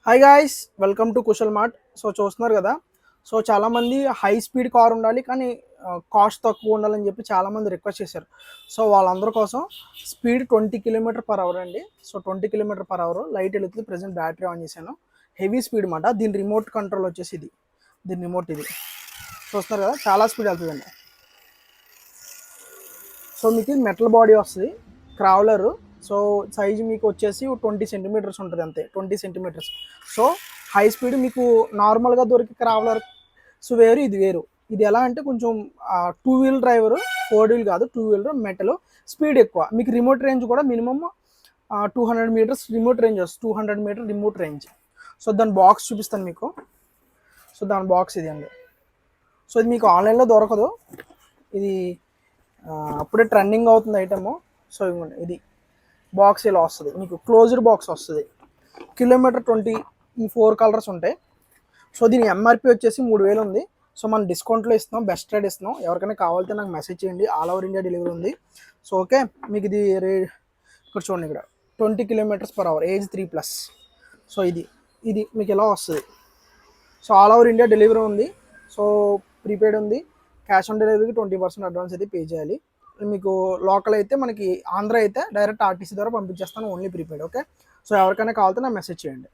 Hi guys, welcome to Kushal mart. So చూస్తున్నారు కదా. So చాలామంది హై స్పీడ్ కార్ ఉండాలి కానీ కాస్ట్ తక్కువ ఉండాలని చెప్పి చాలామంది రిక్వెస్ట్ చేశారు. సో వాళ్ళందరి కోసం స్పీడ్ 20 km/h అండి. సో 20 km/h లైట్ వెళుతుంది. ప్రజెంట్ బ్యాటరీ ఆన్ చేశాను. హెవీ స్పీడ్ మాట. దీని రిమోట్ కంట్రోల్ వచ్చేసి ఇది. దీని రిమోట్ ఇది చూస్తున్నారు కదా, చాలా స్పీడ్ వెళ్తుందండి. సో మీకు మెటల్ బాడీ వస్తుంది, క్రావలర్. సో సైజు మీకు వచ్చేసి 20 cm ఉంటుంది, అంతే 20 cm. సో హై స్పీడ్ మీకు నార్మల్గా దొరికే క్రావలర్ సో వేరు, ఇది వేరు. ఇది ఎలా అంటే కొంచెం 2 వీల్ డ్రైవరు, 4 వీల్ కాదు, 2 వీలర్, మెటల్, స్పీడ్ ఎక్కువ. మీకు రిమోట్ రేంజ్ కూడా మినిమమ్ 200 meters రిమోట్ రేంజ్ వస్తుంది, 200 meter రిమోట్ రేంజ్. సో దాని బాక్స్ చూపిస్తాను మీకు. సో దాని బాక్స్ ఇది అండి. సో ఇది మీకు ఆన్లైన్లో దొరకదు, ఇది అప్పుడే ట్రెండింగ్ అవుతుంది ఐటమ్. సో ఇవ్వండి, ఇది బాక్స్ ఇలా వస్తుంది మీకు, క్లోజ్డ్ బాక్స్ వస్తుంది. కిలోమీటర్ 20, ఈ 4 కలర్స్ ఉంటాయి. సో దీని ఎంఆర్పి వచ్చేసి 3000 ఉంది. సో మనం డిస్కౌంట్లో ఇస్తున్నాం, బెస్ట్ రేట్ ఇస్తున్నాం. ఎవరికైనా కావాలంటే నాకు మెసేజ్ చేయండి, ఆల్ ఓవర్ ఇండియా డెలివరీ ఉంది. సో ఓకే, మీకు ఇది ఇక్కడ చూడండి, ఇక్కడ 20 km/h, ఏజ్ 3+. సో ఇది ఇది మీకు ఇలా వస్తుంది. So all over India delivery ఉంది. సో ప్రీపెయిడ్ ఉంది. క్యాష్ ఆన్ డెలివరీకి 20% అడ్వాన్స్ అయితే పే చేయాలి. మీకు లోకల్ అయితే, మనకి ఆంధ్ర అయితే డైరెక్ట్ ఆర్టీసీ ద్వారా పంపించేస్తాను, ఓన్లీ ప్రీపెయిడ్. ఓకే, సో ఎవరికైనా కావాలంటే నాకు మెసేజ్ చేయండి.